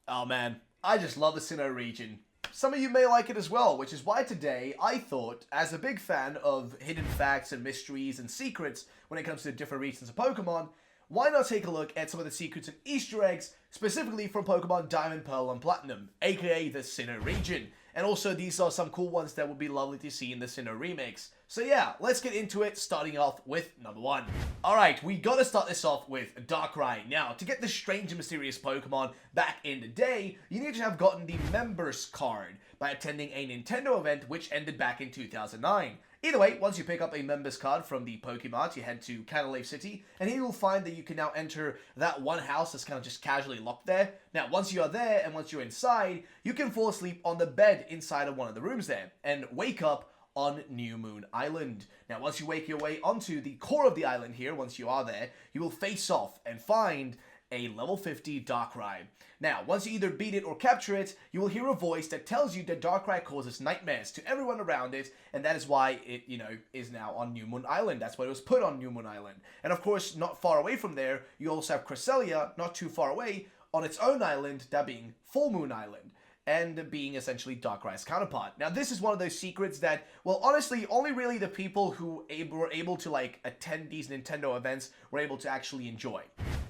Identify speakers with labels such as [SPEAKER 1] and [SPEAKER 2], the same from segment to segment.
[SPEAKER 1] Oh man, I just love the Sinnoh region. Some of you may like it as well, which is why today I thought, as a big fan of hidden facts and mysteries and secrets when it comes to different regions of Pokemon, why not take a look at some of the secrets and Easter eggs, specifically from Pokemon Diamond, Pearl, and Platinum, aka the Sinnoh region. And also, these are some cool ones that would be lovely to see in the Sinnoh remakes. So yeah, let's get into it, starting off with number 1. Alright, we gotta start this off with Darkrai. Now, to get this strange and mysterious Pokemon back in the day, you need to have gotten the Members card by attending a Nintendo event which ended back in 2009. Either way, once you pick up a Members card from the Pokemart, you head to Chateau City, and here you'll find that you can now enter that one house that's kind of just casually locked there. Now, once you are there, and once you're inside, you can fall asleep on the bed inside of one of the rooms there, and wake up on New Moon Island. Now, once you wake your way onto the core of the island here, once you are there, you will face off and find a level 50 Darkrai. Now, once you either beat it or capture it, you will hear a voice that tells you that Darkrai causes nightmares to everyone around it, and that is why it, is now on New Moon Island. That's why it was put on New Moon Island. And of course, not far away from there, you also have Cresselia, not too far away, on its own island, that being Full Moon Island, and being essentially Darkrai's counterpart. Now, this is one of those secrets that, well, honestly, only really the people who were able to, attend these Nintendo events were able to actually enjoy.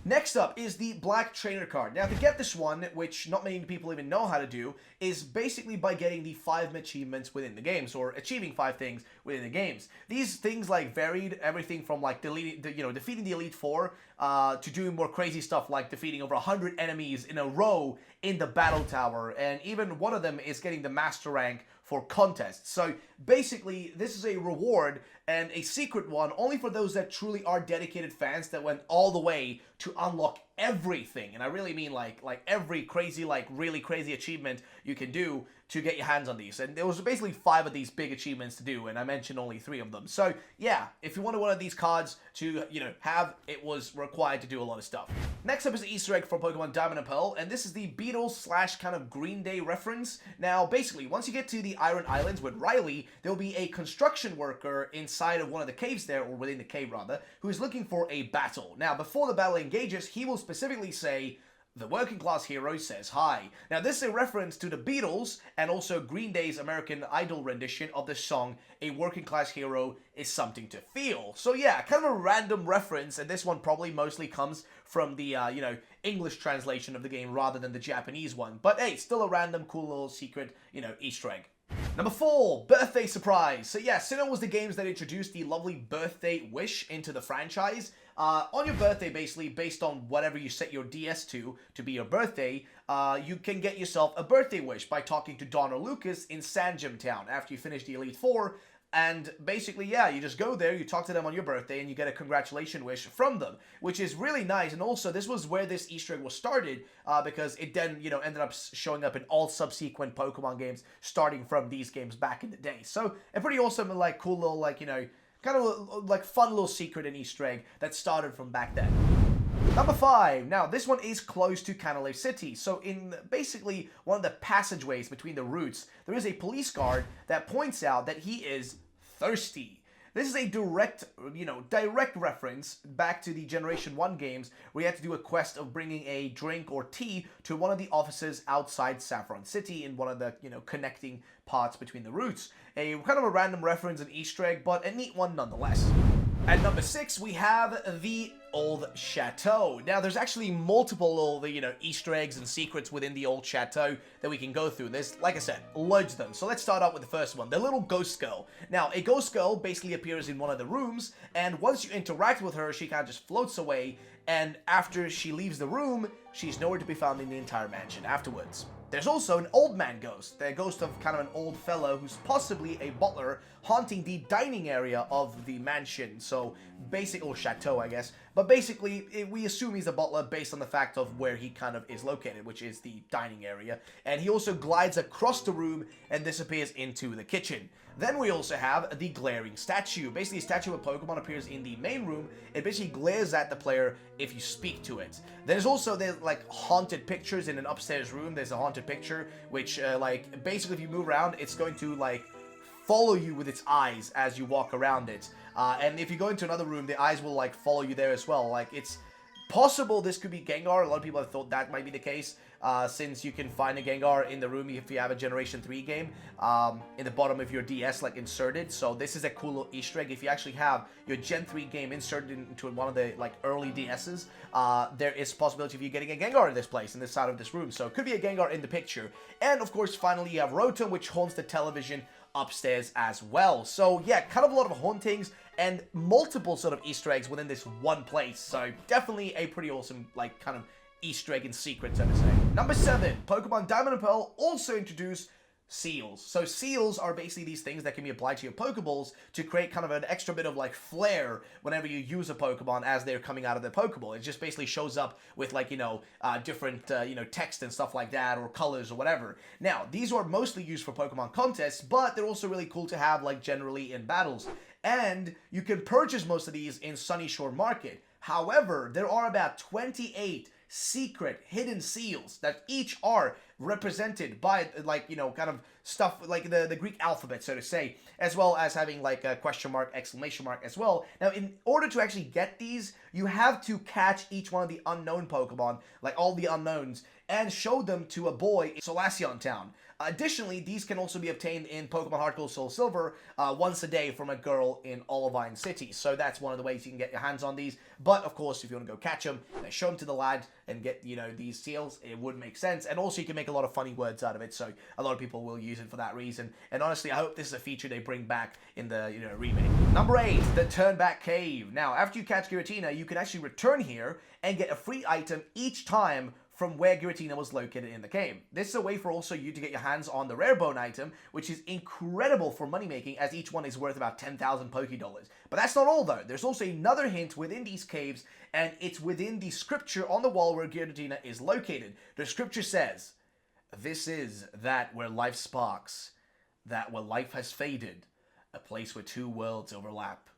[SPEAKER 1] Next up is the Black Trainer card. Now, to get this one, which not many people even know how to do, is basically by getting the 5 achievements within the games, or achieving 5 things within the games. These things, varied everything from, defeating the Elite Four, to doing more crazy stuff like defeating over 100 enemies in a row in the Battle Tower, and even one of them is getting the Master Rank for contests. So basically, this is a reward and a secret one only for those that truly are dedicated fans that went all the way to unlock everything. And I really mean like every crazy, really crazy achievement you can do to get your hands on these. And there was basically 5 of these big achievements to do, and I mentioned only 3 of them. So yeah, if you wanted one of these cards to, have, it was required to do a lot of stuff. Next up is the Easter egg from Pokemon Diamond and Pearl, and this is the Beatles / kind of Green Day reference. Now, basically, once you get to the Iron Islands with Riley, there will be a construction worker inside of one of the caves there, or within the cave rather, who is looking for a battle. Now, before the battle engages, he will specifically say, "The working class hero says hi." Now, this is a reference to the Beatles and also Green Day's American Idol rendition of the song "A Working Class Hero is Something to Feel." So yeah, kind of a random reference, and this one probably mostly comes from the, English translation of the game rather than the Japanese one. But hey, still a random, cool little secret, Easter egg. Number 4, Birthday Surprise. So yeah, Sinnoh was the games that introduced the lovely birthday wish into the franchise. On your birthday, basically, based on whatever you set your DS to be your birthday, you can get yourself a birthday wish by talking to Don or Lucas in Sandgem Town after you finish the Elite Four. And basically, yeah, you just go there, you talk to them on your birthday, and you get a congratulation wish from them, which is really nice. And also, this was where this Easter egg was started, because it then, ended up showing up in all subsequent Pokemon games, starting from these games back in the day. So, a pretty awesome and, cool little, kind of, fun little secret and Easter egg that started from back then. Number 5. Now, this one is close to Canalave City. So in basically one of the passageways between the routes, there is a police guard that points out that he is thirsty. This is a direct reference back to the Generation 1 games where you had to do a quest of bringing a drink or tea to one of the offices outside Saffron City in one of the, connecting parts between the routes. A kind of a random reference and Easter egg, but a neat one nonetheless. At number 6, we have the Old Chateau. Now, there's actually multiple little, Easter eggs and secrets within the Old Chateau that we can go through. There's, like I said, loads of them. So let's start out with the first one, the little ghost girl. Now, a ghost girl basically appears in one of the rooms, and once you interact with her, she kind of just floats away, and after she leaves the room, she's nowhere to be found in the entire mansion afterwards. There's also an old man ghost, the ghost of kind of an old fellow who's possibly a butler haunting the dining area of the mansion, so or chateau, I guess. But basically, we assume he's a butler based on the fact of where he kind of is located, which is the dining area. And he also glides across the room and disappears into the kitchen. Then we also have the glaring statue. Basically, a statue of a Pokemon appears in the main room. It basically glares at the player if you speak to it. There's haunted pictures in an upstairs room. There's a haunted picture, which, basically if you move around, it's going to, follow you with its eyes as you walk around it. And if you go into another room, the eyes will, follow you there as well. It's possible this could be Gengar. A lot of people have thought that might be the case, since you can find a Gengar in the room if you have a Generation 3 game, in the bottom of your DS, like, inserted. So this is a cool little Easter egg. If you actually have your Gen 3 game inserted into one of the, like, early DSs, there is a possibility of you getting a Gengar in this place, in this side of this room. So it could be a Gengar in the picture. And, of course, finally, you have Rotom, which haunts the television upstairs as well. So, yeah, kind of a lot of hauntings and multiple sort of Easter eggs within this one place. So, definitely a pretty awesome, like, kind of Easter egg and secret, so to say. Number 7, Pokemon Diamond and Pearl also introduced seals. So seals are basically these things that can be applied to your Pokeballs to create kind of an extra bit of like flair whenever you use a Pokemon as they're coming out of the Pokeball. It just basically shows up with like, different, text and stuff like that, or colors or whatever. Now, these are mostly used for Pokemon contests, but they're also really cool to have like generally in battles. And you can purchase most of these in Sunny Shore Market. However, there are about 28 secret hidden seals that each are represented by like kind of stuff like the Greek alphabet, so to say, as well as having like a question mark, exclamation mark as well. Now, in order to actually get these, you have to catch each one of the unknown Pokemon, like all the unknowns, and show them to a boy in Solaceon Town. Additionally, these can also be obtained in Pokemon Heart Gold Soul Silver once a day from a girl in Olivine City. So that's one of the ways you can get your hands on these. But of course, if you want to go catch them, show them to the lad and get, these seals, it would make sense. And also you can make a lot of funny words out of it. So a lot of people will use it for that reason. And honestly, I hope this is a feature they bring back in the, remake. Number 8, the Turn Back Cave. Now, after you catch Giratina, you can actually return here and get a free item each time from where Giratina was located in the game. This is a way for also you to get your hands on the rare bone item, which is incredible for money making, as each one is worth about 10,000 Pokédollars. But that's not all though. There's also another hint within these caves, and it's within the scripture on the wall where Giratina is located. The scripture says, "This is that where life sparks, that where life has faded, a place where two worlds overlap."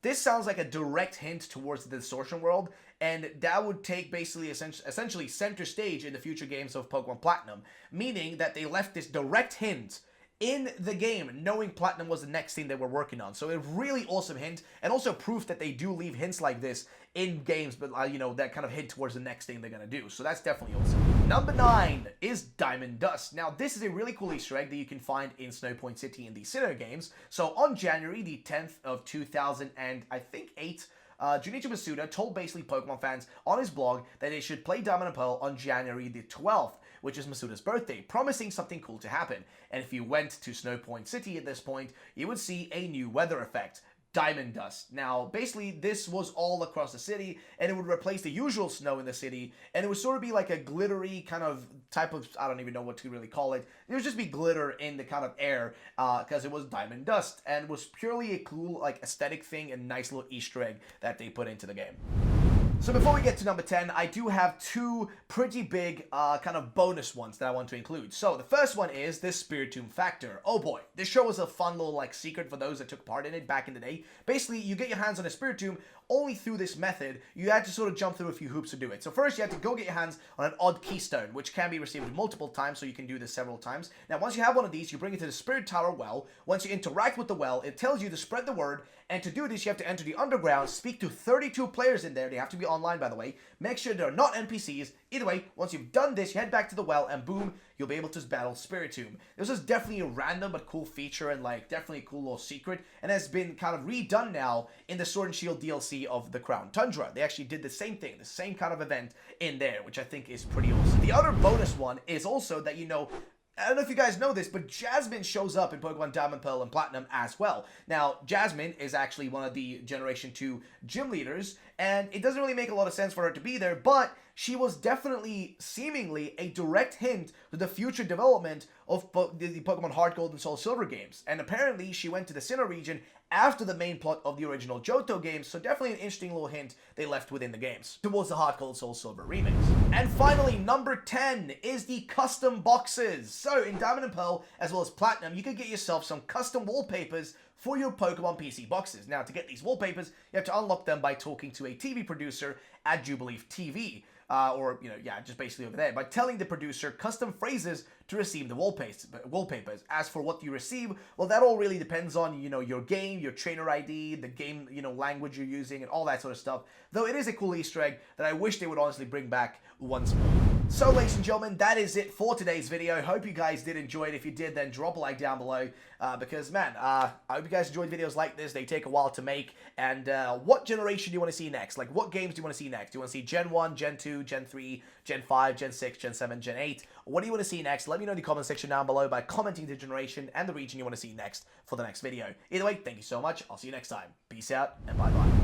[SPEAKER 1] This sounds like a direct hint towards the Distortion world, and that would take basically essentially center stage in the future games of Pokemon Platinum, meaning that they left this direct hint in the game, knowing Platinum was the next thing they were working on. So a really awesome hint, and also proof that they do leave hints like this in games, but that kind of hint towards the next thing they're gonna do. So that's definitely awesome. Number 9 is Diamond Dust. Now, this is a really cool Easter egg that you can find in Snow Point City in the Sinnoh games. So on January the 10th of 2008, Junichi Masuda told basically Pokemon fans on his blog that they should play Diamond and Pearl on January the 12th, which is Masuda's birthday, promising something cool to happen. And if you went to Snow Point City at this point, you would see a new weather effect, Diamond Dust. Now, basically, this was all across the city, and it would replace the usual snow in the city, and it would sort of be like a glittery kind of type of, I don't even know what to really call it. It would just be glitter in the kind of air, because it was Diamond Dust, and it was purely a cool, like, aesthetic thing and nice little Easter egg that they put into the game. So before we get to number 10, I do have two pretty big kind of bonus ones that I want to include. So the first one is the Spiritomb Factor. Oh boy, this show was a fun little like secret for those that took part in it back in the day. Basically, you get your hands on a Spiritomb only through this method. You had to sort of jump through a few hoops to do it. So first you had to go get your hands on an odd keystone, which can be received multiple times, so you can do this several times. Now once you have one of these, you bring it to the Spirit Tower well. Once you interact with the well, it tells you to spread the word, and to do this you have to enter the underground, speak to 32 players in there. They have to be online, by the way. Make sure they're not NPCs. Either way, once you've done this, you head back to the well, and boom, you'll be able to battle Spiritomb. This is definitely a random but cool feature, and like definitely a cool little secret, and has been kind of redone now in the Sword and Shield DLC of the Crown Tundra. They actually did the same thing, the same kind of event in there, which I think is pretty awesome. The other bonus one is also that, I don't know if you guys know this, but Jasmine shows up in Pokemon Diamond, Pearl, and Platinum as well. Now, Jasmine is actually one of the Generation 2 gym leaders, and it doesn't really make a lot of sense for her to be there, but she was definitely, seemingly, a direct hint to the future development of the Pokemon Heart Gold and Soul Silver games. And apparently, she went to the Sinnoh region after the main plot of the original Johto games, so definitely an interesting little hint they left within the games towards the Heart Gold Soul Silver remakes. And finally, number 10 is the custom boxes. So in Diamond and Pearl, as well as Platinum, you can get yourself some custom wallpapers for your Pokemon PC boxes. Now, to get these wallpapers, you have to unlock them by talking to a TV producer at Jubilee TV. Just basically over there, by telling the producer custom phrases to receive the wallpapers. As for what you receive, well, that all really depends on, your game, name, your trainer ID, the game, language you're using, and all that sort of stuff. Though it is a cool Easter egg that I wish they would honestly bring back once more. So, ladies and gentlemen, that is it for today's video. Hope you guys did enjoy it. If you did, then drop a like down below. Because, man, I hope you guys enjoyed videos like this. They take a while to make. And what generation do you want to see next? Like, what games do you want to see next? Do you want to see Gen 1, Gen 2, Gen 3, Gen 5, Gen 6, Gen 7, Gen 8? What do you want to see next? Let me know in the comment section down below by commenting the generation and the region you want to see next for the next video. Either way, thank you so much. I'll see you next time. Peace out, and bye-bye.